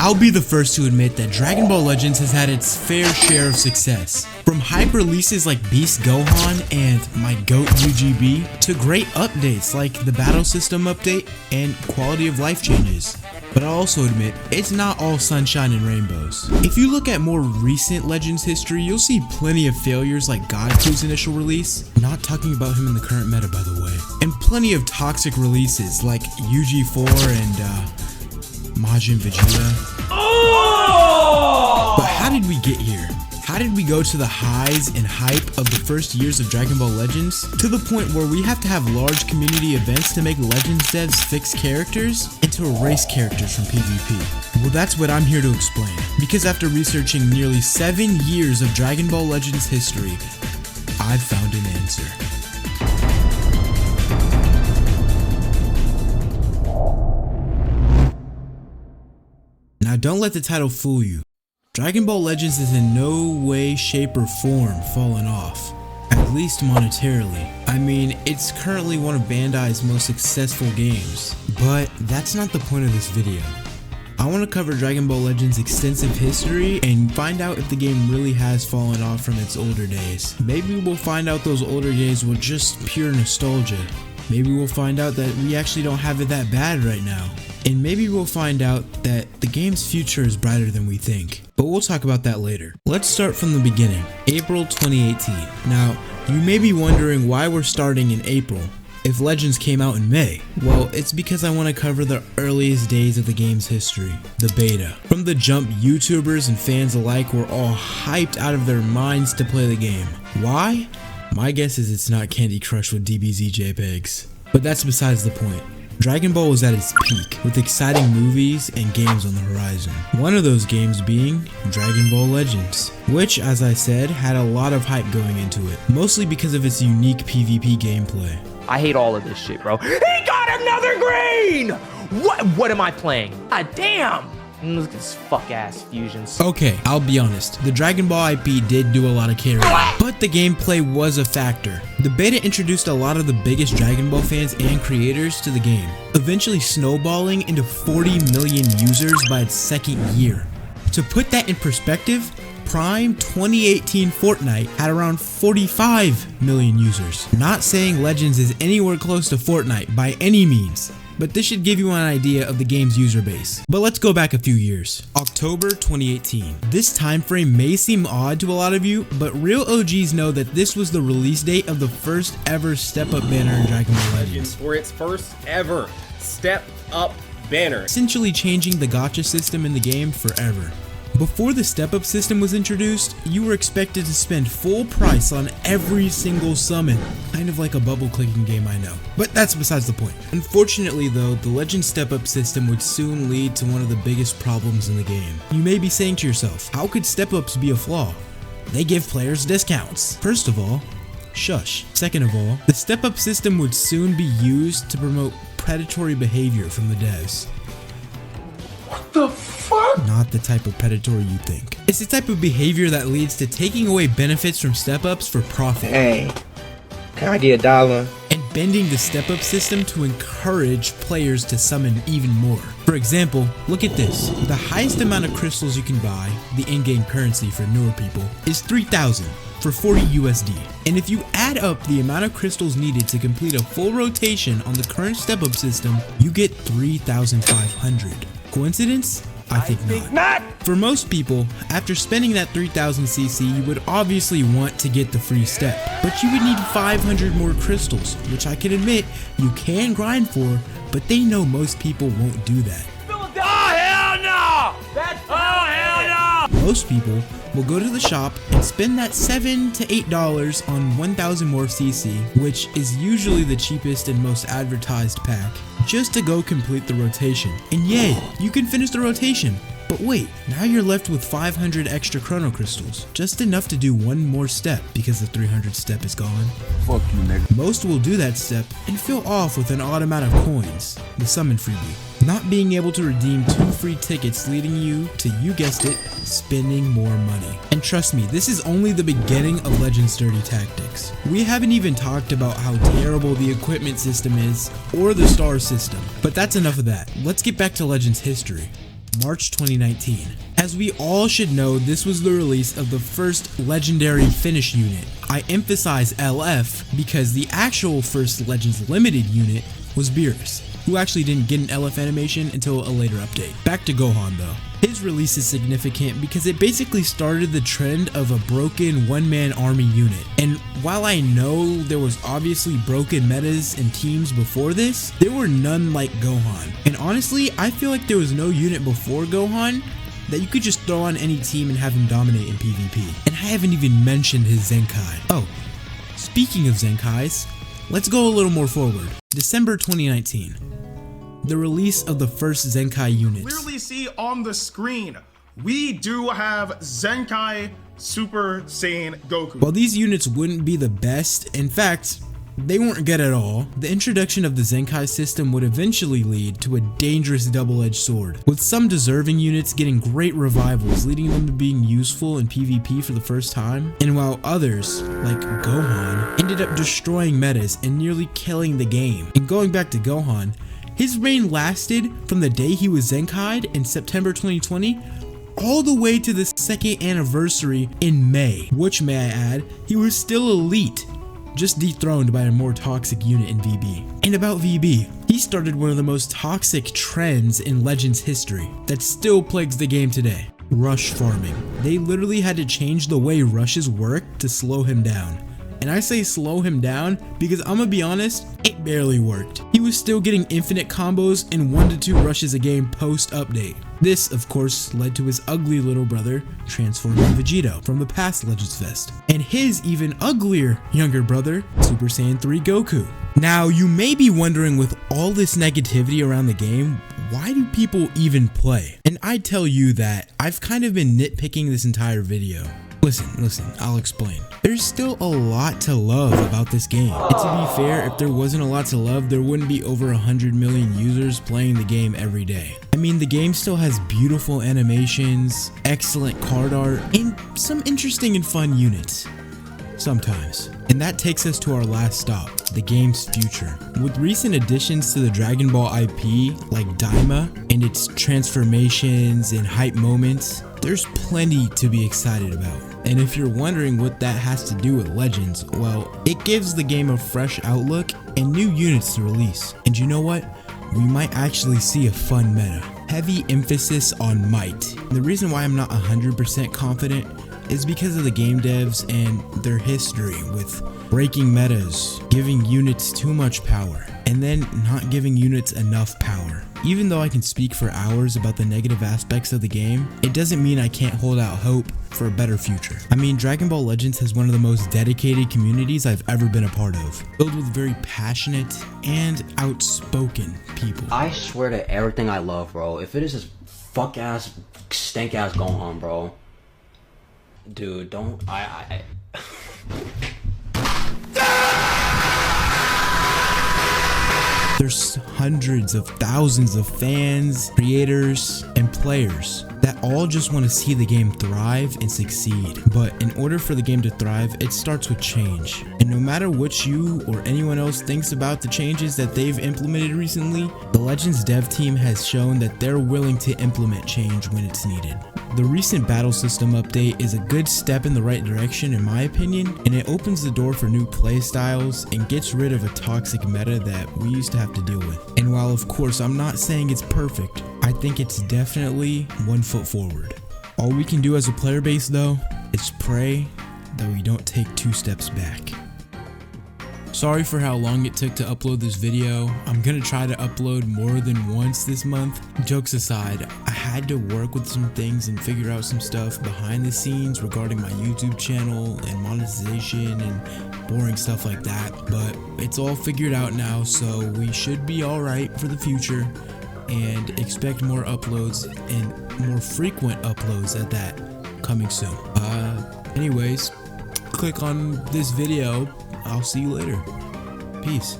I'll be the first to admit that Dragon Ball Legends has had its fair share of success. From hype releases like Beast Gohan and my GOAT UGB, to great updates like the battle system update and quality of life changes. But I'll also admit, it's not all sunshine and rainbows. If you look at more recent Legends history, you'll see plenty of failures like Godku's initial release, not talking about him in the current meta by the way, and plenty of toxic releases like UG4 and Majin Vegeta. Oh! But how did we get here? How did we go to the highs and hype of the first years of Dragon Ball Legends to the point where we have to have large community events to make Legends devs fix characters and to erase characters from PvP? Well, that's what I'm here to explain, because after researching nearly 7 years of Dragon Ball Legends history, I've found an answer. Now don't let the title fool you. Dragon Ball Legends is in no way, shape, or form fallen off, at least monetarily. I mean, it's currently one of Bandai's most successful games, but that's not the point of this video. I want to cover Dragon Ball Legends' extensive history and find out if the game really has fallen off from its older days. Maybe we'll find out those older days were just pure nostalgia. Maybe we'll find out that we actually don't have it that bad right now. And maybe we'll find out that the game's future is brighter than we think. But we'll talk about that later. Let's start from the beginning, April 2018. Now, you may be wondering why we're starting in April if Legends came out in May. Well, it's because I want to cover the earliest days of the game's history, the beta. From the jump, YouTubers and fans alike were all hyped out of their minds to play the game. Why? My guess is it's not Candy Crush with DBZ JPEGs. But that's besides the point. Dragon Ball was at its peak, with exciting movies and games on the horizon. One of those games being Dragon Ball Legends, which, as I said, had a lot of hype going into it, mostly because of its unique PvP gameplay. I hate all of this shit, bro. He got another green! What am I playing? God damn! Look at this fuck-ass fusions. Okay, I'll be honest, the Dragon Ball IP did do a lot of carrying, but the gameplay was a factor. The beta introduced a lot of the biggest Dragon Ball fans and creators to the game, eventually snowballing into 40 million users by its second year. To put that in perspective, Prime 2018 Fortnite had around 45 million users. Not saying Legends is anywhere close to Fortnite by any means, but this should give you an idea of the game's user base. But let's go back a few years. October 2018. This time frame may seem odd to a lot of you, but real OGs know that this was the release date of the first ever step-up banner in Dragon Ball Legends. For its first ever step-up banner. Essentially changing the gacha system in the game forever. Before the step-up system was introduced, you were expected to spend full price on every single summon. Kind of like a bubble clicking game, I know. But that's besides the point. Unfortunately though, the Legend step-up system would soon lead to one of the biggest problems in the game. You may be saying to yourself, how could step-ups be a flaw? They give players discounts. First of all, shush. Second of all, the step-up system would soon be used to promote predatory behavior from the devs. What the fuck? Not the type of predatory you think. It's the type of behavior that leads to taking away benefits from step-ups for profit. Hey, can I get $1? And bending the step-up system to encourage players to summon even more. For example, look at this. The highest amount of crystals you can buy, the in-game currency for newer people, is 3,000 for 40 USD. And if you add up the amount of crystals needed to complete a full rotation on the current step-up system, you get 3,500. Coincidence? I think not. For most people, after spending that 3000 CC, you would obviously want to get the free step, but you would need 500 more crystals, which I can admit you can grind for, but they know most people won't do that. Oh, hell no! Hell no! Most people will go to the shop and spend that $7 to $8 on 1000 more CC, which is usually the cheapest and most advertised pack, just to go complete the rotation. And yay, you can finish the rotation. But wait, now you're left with 500 extra chrono crystals, just enough to do one more step because the 300 step is gone. Fuck you, nigga. Most will do that step and fill off with an odd amount of coins, the summon freebie. Not being able to redeem 2 free tickets leading you to, you guessed it, spending more money. And trust me, this is only the beginning of Legends' dirty tactics. We haven't even talked about how terrible the equipment system is, or the star system. But that's enough of that. Let's get back to Legends' history. March 2019. As we all should know, this was the release of the first legendary finish unit. I emphasize LF because the actual first Legends Limited unit was Beerus, who actually didn't get an LF animation until a later update. Back to Gohan though. His release is significant because it basically started the trend of a broken one-man army unit. And while I know there was obviously broken metas and teams before this, there were none like Gohan. And honestly, I feel like there was no unit before Gohan that you could just throw on any team and have him dominate in PvP. And I haven't even mentioned his Zenkai. Oh, speaking of Zenkais, let's go a little more forward. December 2019. The release of the first Zenkai units. Clearly see on the screen, we do have Zenkai Super Saiyan Goku. While these units wouldn't be the best, in fact, they weren't good at all, the introduction of the Zenkai system would eventually lead to a dangerous double-edged sword, with some deserving units getting great revivals, leading them to being useful in PvP for the first time, and while others, like Gohan, ended up destroying metas and nearly killing the game. And going back to Gohan, his reign lasted from the day he was Zenkai'd in September 2020 all the way to the second anniversary in May, which, may I add, he was still elite, just dethroned by a more toxic unit in VB. And about VB, he started one of the most toxic trends in Legends history that still plagues the game today: rush farming. They literally had to change the way rushes work to slow him down. And I say slow him down because I'm gonna be honest, it barely worked. He was still getting infinite combos and 1 to 2 rushes a game post update. This, of course, led to his ugly little brother transforming Vegito from the past Legends Fest, and his even uglier younger brother, Super Saiyan 3 Goku. Now, you may be wondering, with all this negativity around the game, why do people even play? And I tell you that I've kind of been nitpicking this entire video. Listen, I'll explain. There's still a lot to love about this game. And to be fair, if there wasn't a lot to love, there wouldn't be over 100 million users playing the game every day. I mean, the game still has beautiful animations, excellent card art, and some interesting and fun units. Sometimes. And that takes us to our last stop, the game's future. With recent additions to the Dragon Ball IP, like Daima, and its transformations and hype moments, there's plenty to be excited about. And if you're wondering what that has to do with Legends, well, it gives the game a fresh outlook and new units to release. And you know what? We might actually see a fun meta. Heavy emphasis on might. The reason why I'm not 100% confident is because of the game devs and their history with breaking metas, giving units too much power, and then not giving units enough power. Even though I can speak for hours about the negative aspects of the game, it doesn't mean I can't hold out hope for a better future. I mean, Dragon Ball Legends has one of the most dedicated communities I've ever been a part of, filled with very passionate and outspoken people. I swear to everything I love, bro, if it is this fuck ass, stank ass Gohan, bro, dude, don't, There's hundreds of thousands of fans, creators, and players that all just want to see the game thrive and succeed. But in order for the game to thrive, it starts with change. And no matter what you or anyone else thinks about the changes that they've implemented recently, the Legends dev team has shown that they're willing to implement change when it's needed. The recent battle system update is a good step in the right direction in my opinion, and it opens the door for new playstyles and gets rid of a toxic meta that we used to have to deal with. And while of course I'm not saying it's perfect, I think it's definitely 1 foot forward. All we can do as a player base though is pray that we don't take 2 steps back. Sorry for how long it took to upload this video. I'm gonna try to upload more than once this month. Jokes aside, I had to work with some things and figure out some stuff behind the scenes regarding my YouTube channel and monetization and boring stuff like that, but it's all figured out now, so we should be alright for the future, and expect more uploads and more frequent uploads at that coming soon. Anyways, click on this video. I'll see you later. Peace.